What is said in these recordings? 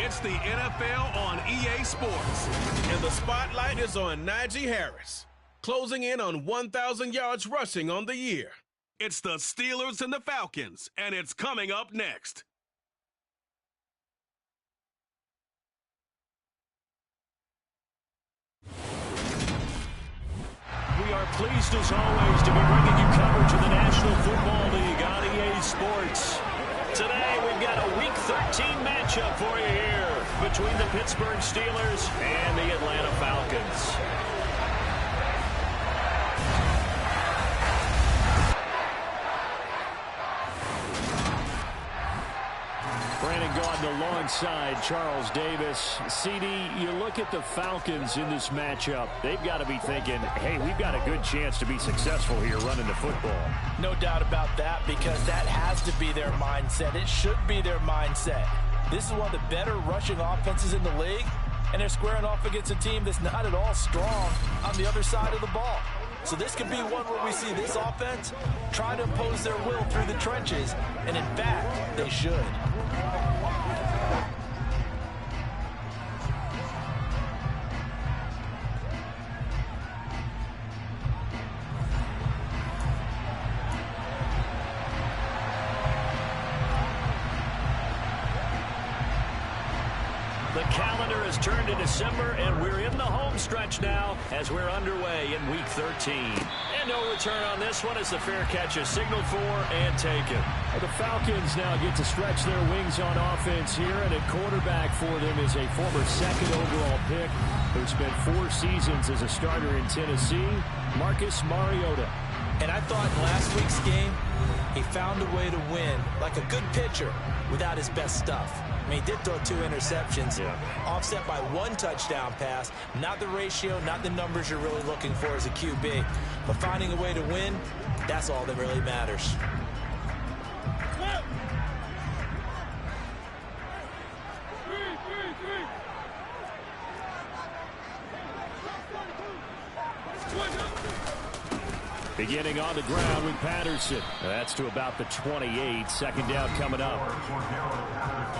It's the NFL on EA Sports, and the spotlight is on Najee Harris, closing in on 1,000 yards rushing on the year. It's the Steelers and the Falcons, and it's coming up next. We are pleased, as always, to be bringing you coverage of the National Football League on EA Sports. Today, we've got a Week 13 matchup for you here between the Pittsburgh Steelers and the Atlanta Falcons. Brandon Gaudin alongside Charles Davis. CD, you look at the Falcons in this matchup. They've got to be thinking, hey, we've got a good chance to be successful here running the football. No doubt about that, because that has to be their mindset. It should be their mindset. This is one of the better rushing offenses in the league, and they're squaring off against a team that's not at all strong on the other side of the ball. So this could be one where we see this offense try to impose their will through the trenches, and in fact, they should. The calendar has turned to December, and we're in the home stretch now as we're underway in Week 13. And no return on this one as the fair catch is signaled for and taken. The Falcons now get to stretch their wings on offense here, and at quarterback for them is a former second overall pick who spent 4 seasons as a starter in Tennessee, Marcus Mariota. And I thought in last week's game, he found a way to win, like a good pitcher, without his best stuff. I mean, he did throw 2 interceptions, offset by 1 touchdown pass. Not the ratio, not the numbers you're really looking for as a QB. But finding a way to win, that's all that really matters. Beginning on the ground with Patterson. That's to about the 28. Second down coming up.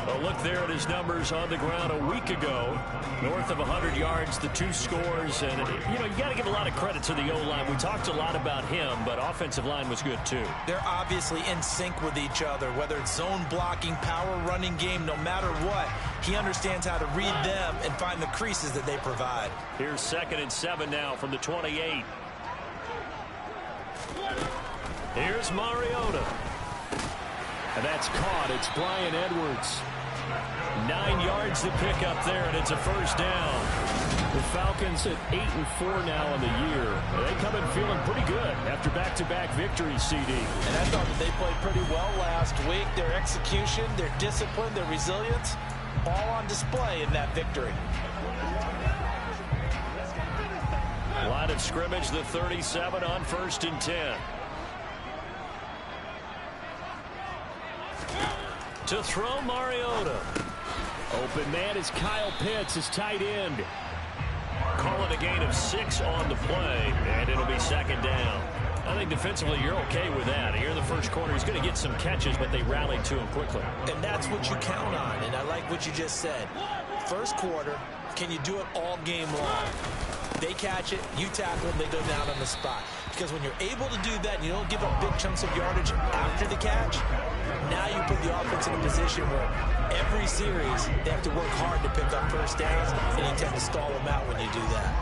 A look there at his numbers on the ground a week ago. North of 100 yards, the 2 scores. And, you know, you got to give a lot of credit to the O-line. We talked a lot about him, but offensive line was good too. They're obviously in sync with each other, whether it's zone blocking, power running game, no matter what. He understands how to read them and find the creases that they provide. Here's 2nd and 7 now from the 28. Here's Mariota. And that's caught. It's Bryan Edwards. 9 yards to pick up there, and it's a first down. The Falcons at 8-4 now in the year. They come in feeling pretty good after back-to-back victories, CD. And I thought that they played pretty well last week. Their execution, their discipline, their resilience, all on display in that victory. Line of scrimmage, the 37 on 1st and 10. To throw Mariota. Open man is Kyle Pitts, his tight end. Call it a gain of 6 on the play, and it'll be 2nd down. I think defensively you're okay with that. Here in the first quarter, he's going to get some catches, but they rallied to him quickly. And that's what you count on, and I like what you just said. First quarter, can you do it all game long? They catch it, you tackle them, they go down on the spot. Because when you're able to do that and you don't give up big chunks of yardage after the catch, now you put the offense in a position where every series they have to work hard to pick up first downs, and you tend to stall them out when you do that.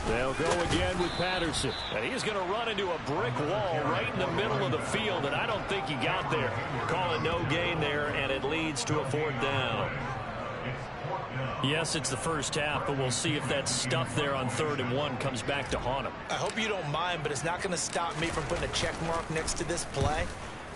They'll go again with Patterson. And he's going to run into a brick wall right in the middle of the field, and I don't think he got there. Call it no gain there, and it leads to a 4th down. Yes, it's the first half, but we'll see if that stuff there on 3rd and 1 comes back to haunt him. I hope you don't mind, but it's not going to stop me from putting a check mark next to this play.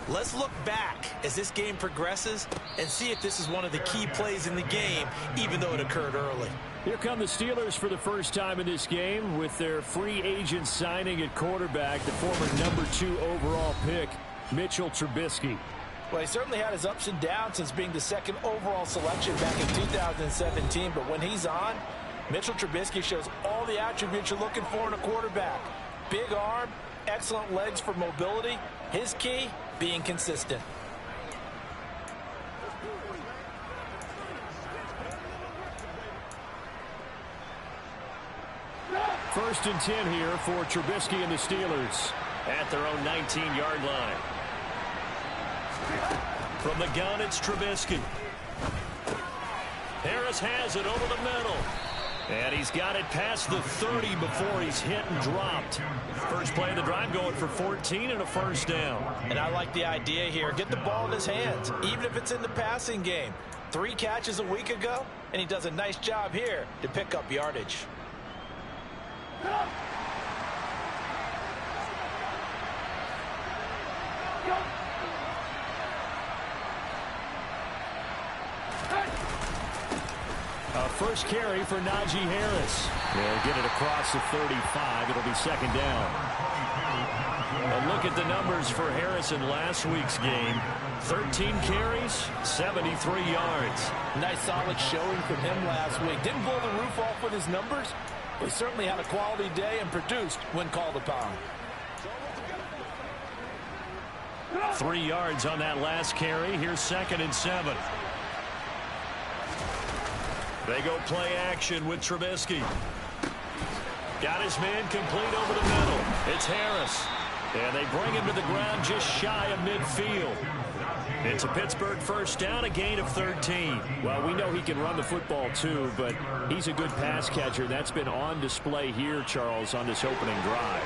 Let's look back as this game progresses and see if this is one of the key plays in the game, even though it occurred early. Here come the Steelers for the first time in this game with their free agent signing at quarterback, the former number 2 overall pick, Mitchell Trubisky. Well, he certainly had his ups and downs since being the 2nd overall selection back in 2017, but when he's on, Mitchell Trubisky shows all the attributes you're looking for in a quarterback. Big arm, excellent legs for mobility. His key, being consistent. First and 10 here for Trubisky and the Steelers at their own 19-yard line. From the gun, it's Trubisky. Harris has it over the middle. And he's got it past the 30 before he's hit and dropped. First play of the drive going for 14 and a first down. And I like the idea here. Get the ball in his hands, even if it's in the passing game. 3 catches a week ago, and he does a nice job here to pick up yardage. First carry for Najee Harris. They'll get it across the 35. It'll be second down. A look at the numbers for Harris in last week's game. 13 carries, 73 yards. Nice solid showing from him last week. Didn't blow the roof off with his numbers, but certainly had a quality day and produced when called upon. 3 yards on that last carry. Here's second and 7. They go play action with Trubisky. Got his man complete over the middle. It's Harris. And they bring him to the ground just shy of midfield. It's a Pittsburgh first down, a gain of 13. Well, we know he can run the football too, but he's a good pass catcher. That's been on display here, Charles, on this opening drive.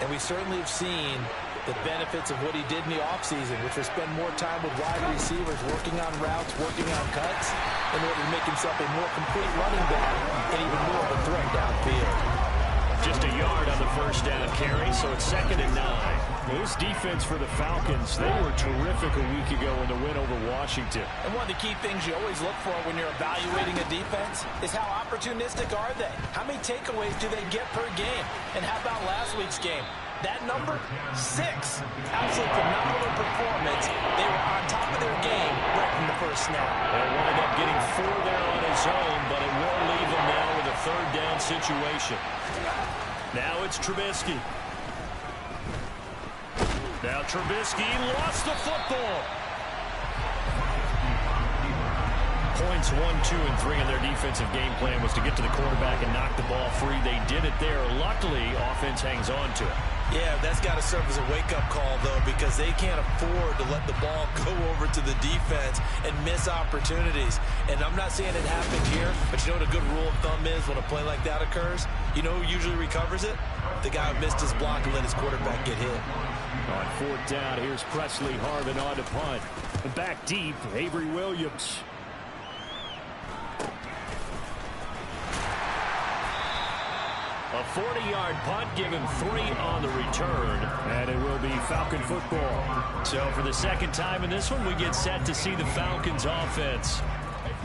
And we certainly have seen the benefits of what he did in the offseason, which was spend more time with wide receivers, working on routes, working on cuts, in order to make himself a more complete running back and even more of a threat downfield. Just a yard on the first down carry, so it's second and 9. This defense for the Falcons, they were terrific a week ago in the win over Washington. And one of the key things you always look for when you're evaluating a defense is how opportunistic are they? How many takeaways do they get per game? And how about last week's game? That number, 6. Absolutely phenomenal performance. They were on top of their game right from the first snap. They wound up getting 4 there on his own, but it won't leave him now with a third down situation. Now it's Trubisky. Now Trubisky lost the football. Points 1, 2, and 3 in their defensive game plan was to get to the quarterback and knock the ball free. They did it there. Luckily, offense hangs on to it. Yeah, that's got to serve as a wake-up call, though, because they can't afford to let the ball go over to the defense and miss opportunities. And I'm not saying it happened here, but you know what a good rule of thumb is when a play like that occurs? You know who usually recovers it? The guy who missed his block and let his quarterback get hit. On fourth down, here's Presley Harvin on to punt. Back deep, Avery Williams. A 40-yard punt, give him 3 on the return. And it will be Falcon football. So for the second time in this one, we get set to see the Falcons offense.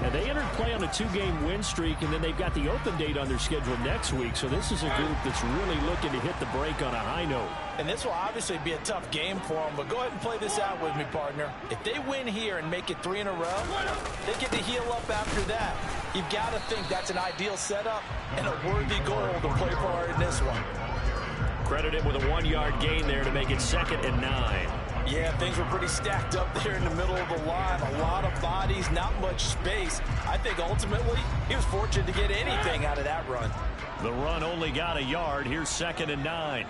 And they entered play on a 2-game win streak, and then they've got the open date on their schedule next week. So this is a group that's really looking to hit the break on a high note. And this will obviously be a tough game for them, but go ahead and play this out with me, partner. If they win here and make it 3 in a row, they get to heal up after that. You've got to think that's an ideal setup and a worthy goal to play for in this one. Credit him with a 1-yard gain there to make it second and 9. Yeah, things were pretty stacked up there in the middle of the line. A lot of bodies, not much space. I think ultimately he was fortunate to get anything out of that run. The run only got a yard. Here's second and 9.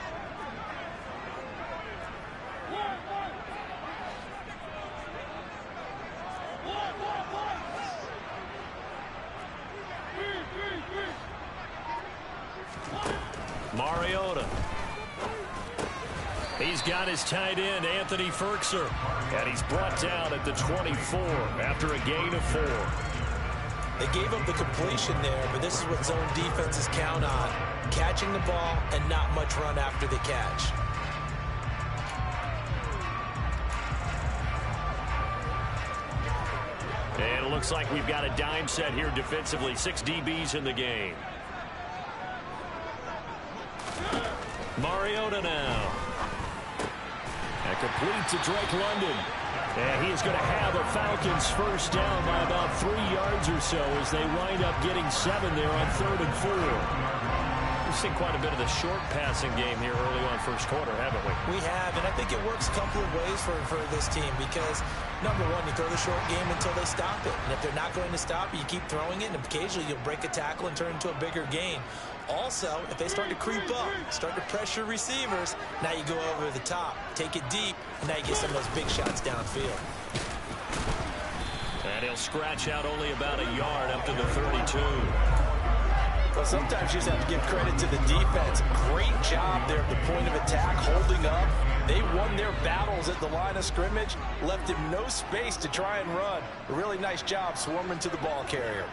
Mariota. He's got his tight end, Anthony Ferkser. And he's brought down at the 24 after a gain of 4. They gave up the completion there, but this is what zone defenses count on. Catching the ball and not much run after the catch. And it looks like we've got a dime set here defensively. 6 DBs in the game. Mariota now. And complete to Drake London. And he is going to have a Falcons first down by about 3 yards or so as they wind up getting 7 there on 3rd and 4. We've seen quite a bit of the short passing game here early on first quarter, haven't we? We have, and I think it works a couple of ways for this team because, number one, you throw the short game until they stop it. And if they're not going to stop it, you keep throwing it, and occasionally you'll break a tackle and turn it into a bigger gain. Also, if they start to creep up, start to pressure receivers, now you go over the top, take it deep, and now you get some of those big shots downfield. And he'll scratch out only about a yard up to the 32. Well, sometimes you just have to give credit to the defense. Great job there at the point of attack, holding up. They won their battles at the line of scrimmage, left him no space to try and run. A really nice job swarming to the ball carrier.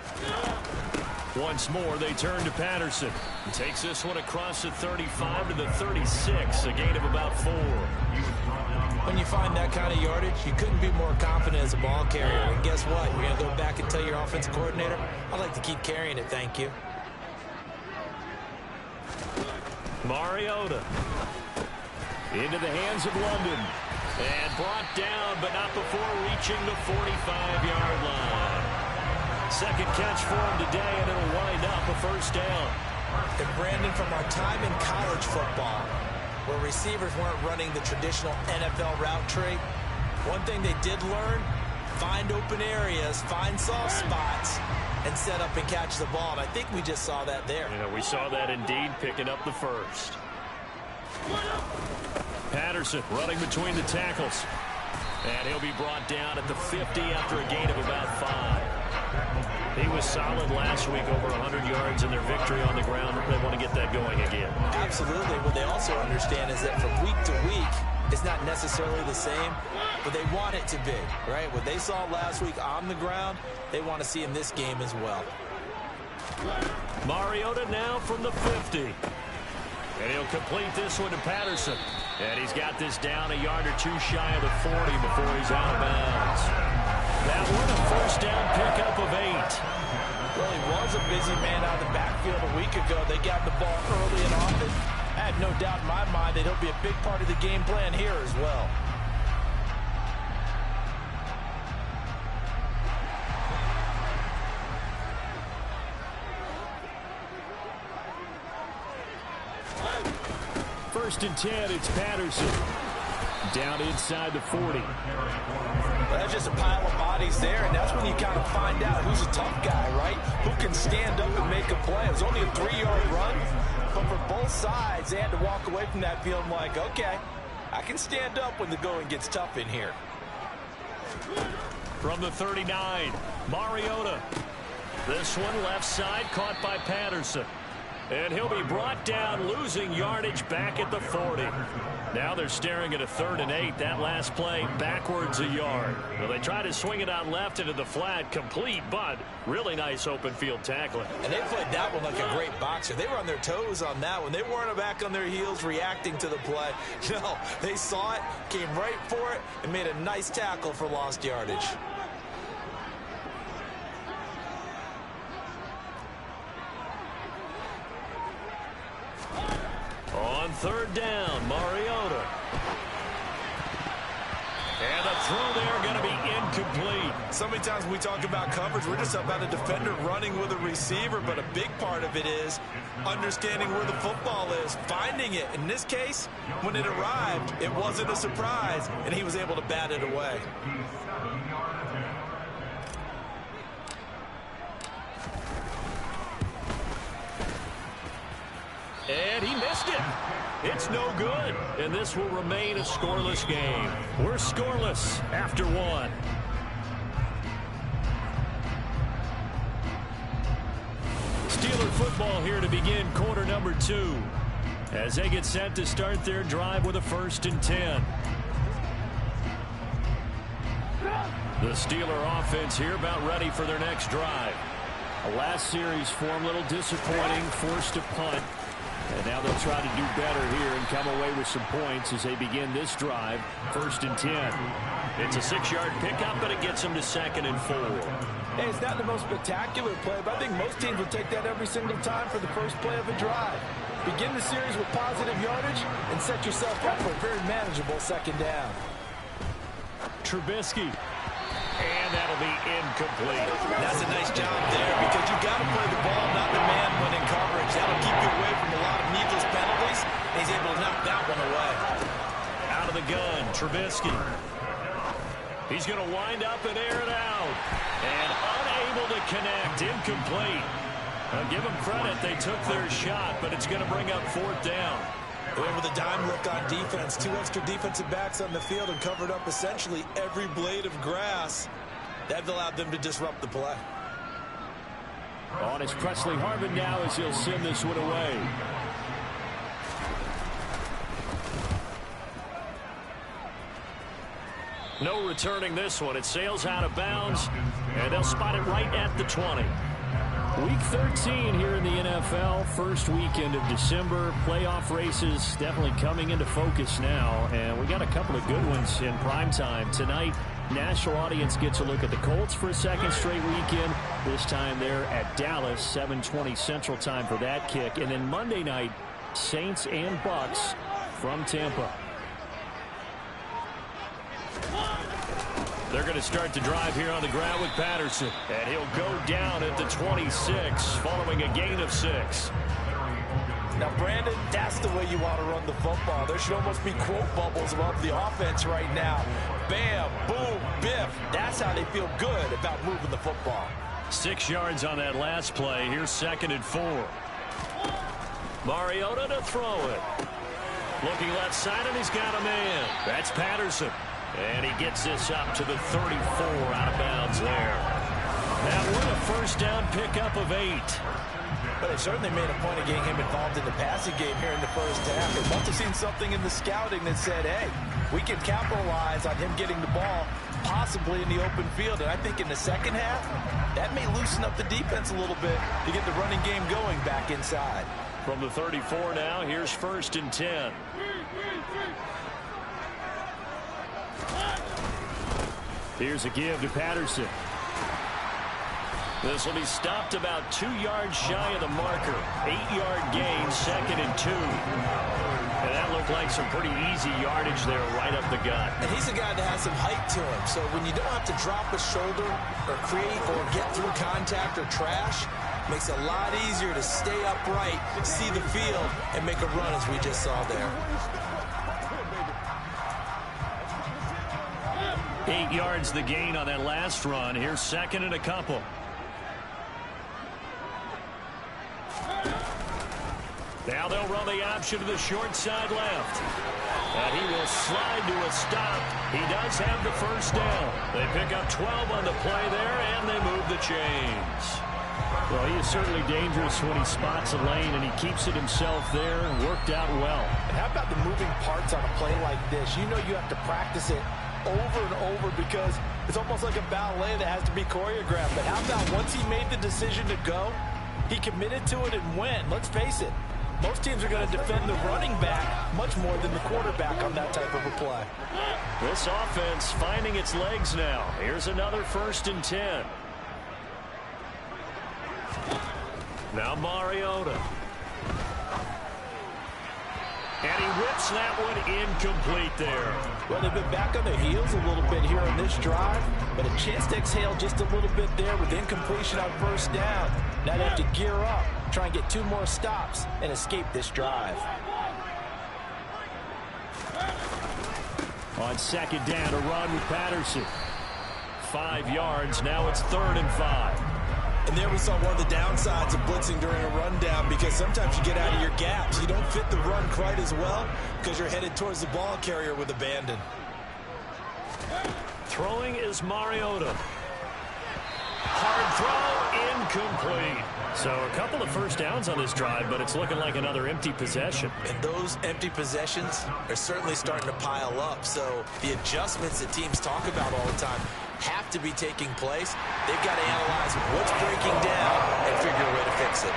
Once more, they turn to Patterson. He takes this one across the 35 to the 36, a gain of about 4. When you find that kind of yardage, you couldn't be more confident as a ball carrier. And guess what? You're going to go back and tell your offensive coordinator, I'd like to keep carrying it, thank you. Mariota into the hands of London. And brought down, but not before reaching the 45-yard line. Second catch for him today, and it'll wind up a first down. And Brandon, from our time in college football, where receivers weren't running the traditional NFL route tree, one thing they did learn, find open areas, find soft spots, and set up and catch the ball. And I think we just saw that there. Yeah, we saw that indeed, picking up the first. Patterson running between the tackles. And he'll be brought down at the 50 after a gain of about 5. He was solid last week, over 100 yards in their victory on the ground. They want to get that going again. Absolutely. What they also understand is that from week to week, it's not necessarily the same, but they want it to be, right? What they saw last week on the ground, they want to see in this game as well. Mariota now from the 50. And he'll complete this one to Patterson. And he's got this down a yard or two shy of the 40 before he's out of bounds. That one a first down pickup of 8. Well, he was a busy man out of the backfield a week ago. They got the ball early and often. I have no doubt in my mind that he'll be a big part of the game plan here as well. First and 10, it's Patterson. Down inside the 40. Well, that's just a pile of bodies there, and that's when you kind of find out who's a tough guy, right? Who can stand up and make a play. It was only a 3-yard run, but for both sides, they had to walk away from that feeling like, okay, I can stand up when the going gets tough in here. From the 39, Mariota. This one left side, caught by Patterson. And he'll be brought down, losing yardage back at the 40. Now they're staring at a 3rd and 8. That last play backwards a yard. Well, they try to swing it out left into the flat, complete, but really nice open field tackling. And they played that one like a great boxer. They were on their toes on that one. They weren't back on their heels reacting to the play. No, they saw it, came right for it, and made a nice tackle for lost yardage. On 3rd down, Mariota. And the throw there going to be incomplete. So many times when we talk about coverage, we're just about a defender running with a receiver, but a big part of it is understanding where the football is, finding it. In this case, when it arrived, it wasn't a surprise, and he was able to bat it away. And he missed it. It's no good. And this will remain a scoreless game. We're scoreless after 1. Steeler football here to begin quarter number 2. As they get set to start their drive with a 1st and 10. The Steeler offense here about ready for their next drive. A last series form, a little disappointing, forced to punt. And now they'll try to do better here and come away with some points as they begin this drive. 1st and 10. It's a 6-yard pickup, but it gets them to 2nd and 4. Hey, it's not the most spectacular play, but I think most teams would take that every single time for the first play of a drive. Begin the series with positive yardage and set yourself up for a very manageable 2nd down. Trubisky. And that'll be incomplete. That's a nice job there because you got to play the ball, not the man when in coverage. That'll keep you away from a lot of needless penalties. He's able to knock that one away. Out of the gun, Trubisky. He's going to wind up and air it out. And unable to connect. Incomplete. I'll give them credit. They took their shot, but it's going to bring up fourth down. They went with a dime look on defense. 2 extra defensive backs on the field and covered up essentially every blade of grass. That allowed them to disrupt the play. On is Presley Harvin now as he'll send this one away. No returning this one. It sails out of bounds, and they'll spot it right at the 20. Week 13 here in the NFL, first weekend of December. Playoff races definitely coming into focus now, and we got a couple of good ones in primetime. Tonight, national audience gets a look at the Colts for a second straight weekend. This time they're at Dallas, 7:20 Central Time for that kick. And then Monday night, Saints and Bucks from Tampa. They're going to start the drive here on the ground with Patterson. And he'll go down at the 26 following a gain of 6. Now, Brandon, that's the way you want to run the football. There should almost be quote bubbles above the offense right now. Bam, boom, biff. That's how they feel good about moving the football. 6 yards on that last play. Here's 2nd and 4. Mariota to throw it. Looking left side, and he's got a man. That's Patterson. And he gets this up to the 34 out of bounds there. Now we're a first down pickup of 8. But they certainly made a point of getting him involved in the passing game here in the first half. They must have seen something in the scouting that said, hey, we can capitalize on him getting the ball possibly in the open field. And I think in the second half, that may loosen up the defense a little bit to get the running game going back inside. From the 34 now, here's 1st and 10. Here's a give to Patterson. This will be stopped about 2 yards shy of the marker. 8-yard gain, 2nd and 2. And that looked like some pretty easy yardage there right up the gut. And he's a guy that has some height to him. So when you don't have to drop a shoulder or create or get through contact or trash, makes it a lot easier to stay upright, see the field, and make a run as we just saw there. 8 yards the gain on that last run. Here's 2nd and a couple. Now they'll run the option to the short side left. And he will slide to a stop. He does have the first down. They pick up 12 on the play there, and they move the chains. Well, he is certainly dangerous when he spots a lane, and he keeps it himself there and worked out well. And how about the moving parts on a play like this? You know you have to practice it over and over because it's almost like a ballet that has to be choreographed. But how about once he made the decision to go, he committed to it and went. Let's face it, most teams are going to defend the running back much more than the quarterback on that type of a play. This offense finding its legs now. Here's another 1st and 10. Now Mariota. And he whips that one incomplete there. Well, they've been back on their heels a little bit here on this drive, but a chance to exhale just a little bit there with incompletion on first down. Now they have to gear up, try and get 2 more stops, and escape this drive. On 2nd down, a run with Patterson. 5 yards, now it's 3rd and 5. And there we saw one of the downsides of blitzing during a rundown because sometimes you get out of your gaps. You don't fit the run quite as well because you're headed towards the ball carrier with abandon. Throwing is Mariota. Hard throw, incomplete. So a couple of first downs on this drive, but it's looking like another empty possession. And those empty possessions are certainly starting to pile up. So the adjustments that teams talk about all the time have to be taking place. They've got to analyze what's breaking down and figure a way to fix it.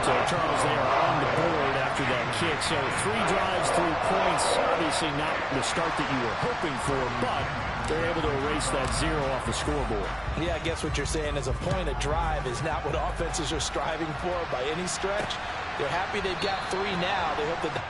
So, Charles, they are on the board after that kick. So 3 drives, 3 points. Obviously not the start that you were hoping for, but they're able to erase that 0 off the scoreboard. Yeah, I guess what you're saying is a point of drive is not what offenses are striving for by any stretch. They're happy they've got 3 now. They hope that...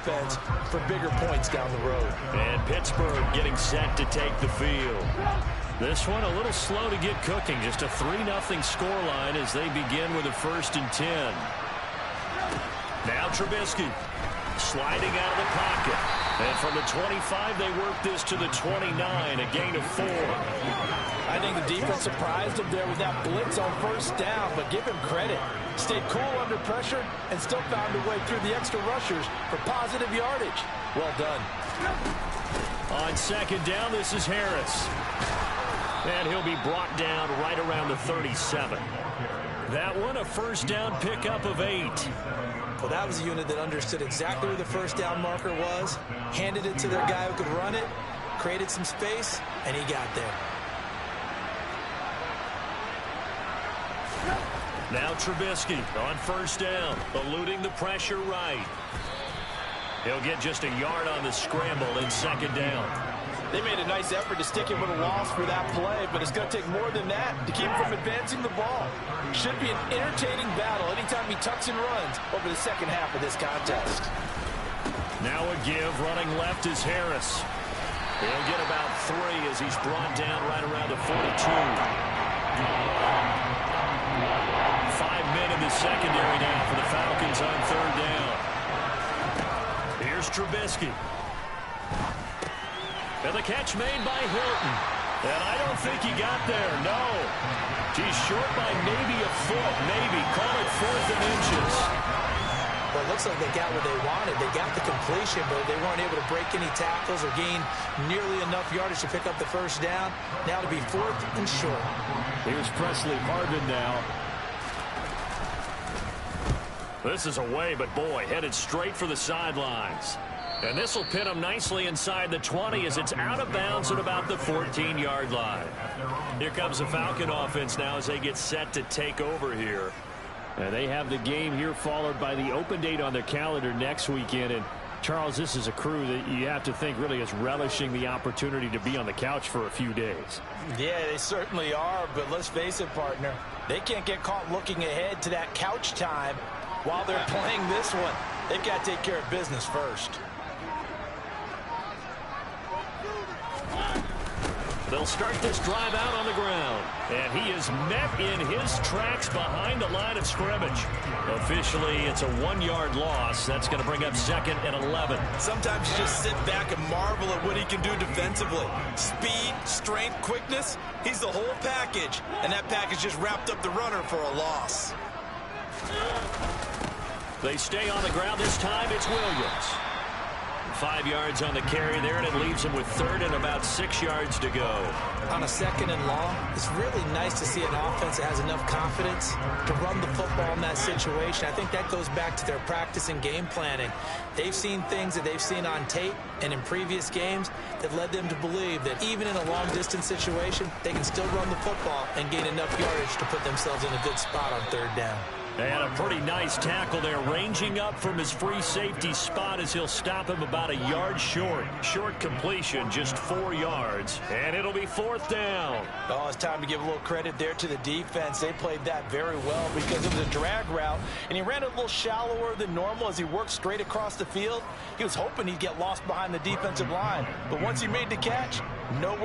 offense for bigger points down the road. And Pittsburgh getting set to take the field. This one a little slow to get cooking. Just a 3-0 scoreline as they begin with a 1st and 10. Now Trubisky sliding out of the pocket. And from the 25, they work this to the 29, a gain of 4. I think the defense surprised him there with that blitz on 1st down, but give him credit. Stayed cool under pressure and still found a way through the extra rushers for positive yardage. Well done. On 2nd down, this is Harris. And he'll be brought down right around the 37. That one, a 1st down pickup of 8. Well, that was a unit that understood exactly where the 1st down marker was, handed it to their guy who could run it, created some space, and he got there. Now Trubisky on 1st down, eluding the pressure right. He'll get just a yard on the scramble in 2nd down. They made a nice effort to stick him with a loss for that play, but it's going to take more than that to keep him from advancing the ball. Should be an entertaining battle anytime he tucks and runs over the 2nd half of this contest. Now a give, running left is Harris. He'll get about 3 as he's brought down right around the 42. 5 men in the secondary now for the Falcons on 3rd down. Here's Trubisky. And the catch made by Hilton. And I don't think he got there, no. He's short by maybe a foot, maybe. Call it 4th and inches. Well, it looks like they got what they wanted. They got the completion, but they weren't able to break any tackles or gain nearly enough yardage to pick up the 1st down. Now to be 4th and short. Here's Presley Harvin now. This is away, but boy, headed straight for the sidelines. And this will pin him nicely inside the 20 as it's out of bounds at about the 14-yard line. Here comes the Falcon offense now as they get set to take over here. And they have the game here followed by the open date on their calendar next weekend. And Charles, this is a crew that you have to think really is relishing the opportunity to be on the couch for a few days. Yeah, they certainly are, but let's face it, partner. They can't get caught looking ahead to that couch time while they're playing this one. They've got to take care of business first. They'll start this drive out on the ground. And he is met in his tracks behind the line of scrimmage. Officially, it's a 1-yard loss. That's going to bring up 2nd and 11. Sometimes you just sit back and marvel at what he can do defensively. Speed, strength, quickness. He's the whole package. And that package just wrapped up the runner for a loss. They stay on the ground. This time it's Williams. 5 yards on the carry there, and it leaves him with 3rd and about 6 yards to go. On a 2nd and long, it's really nice to see an offense that has enough confidence to run the football in that situation. I think that goes back to their practice and game planning. They've seen things that they've seen on tape and in previous games that led them to believe that even in a long-distance situation, they can still run the football and gain enough yardage to put themselves in a good spot on 3rd down. And a pretty nice tackle there, ranging up from his free safety spot as he'll stop him about a yard short. Short completion, just 4 yards, and it'll be 4th down. Oh, it's time to give a little credit there to the defense. They played that very well because it was a drag route, and he ran it a little shallower than normal as he worked straight across the field. He was hoping he'd get lost behind the defensive line, but once he made the catch, nowhere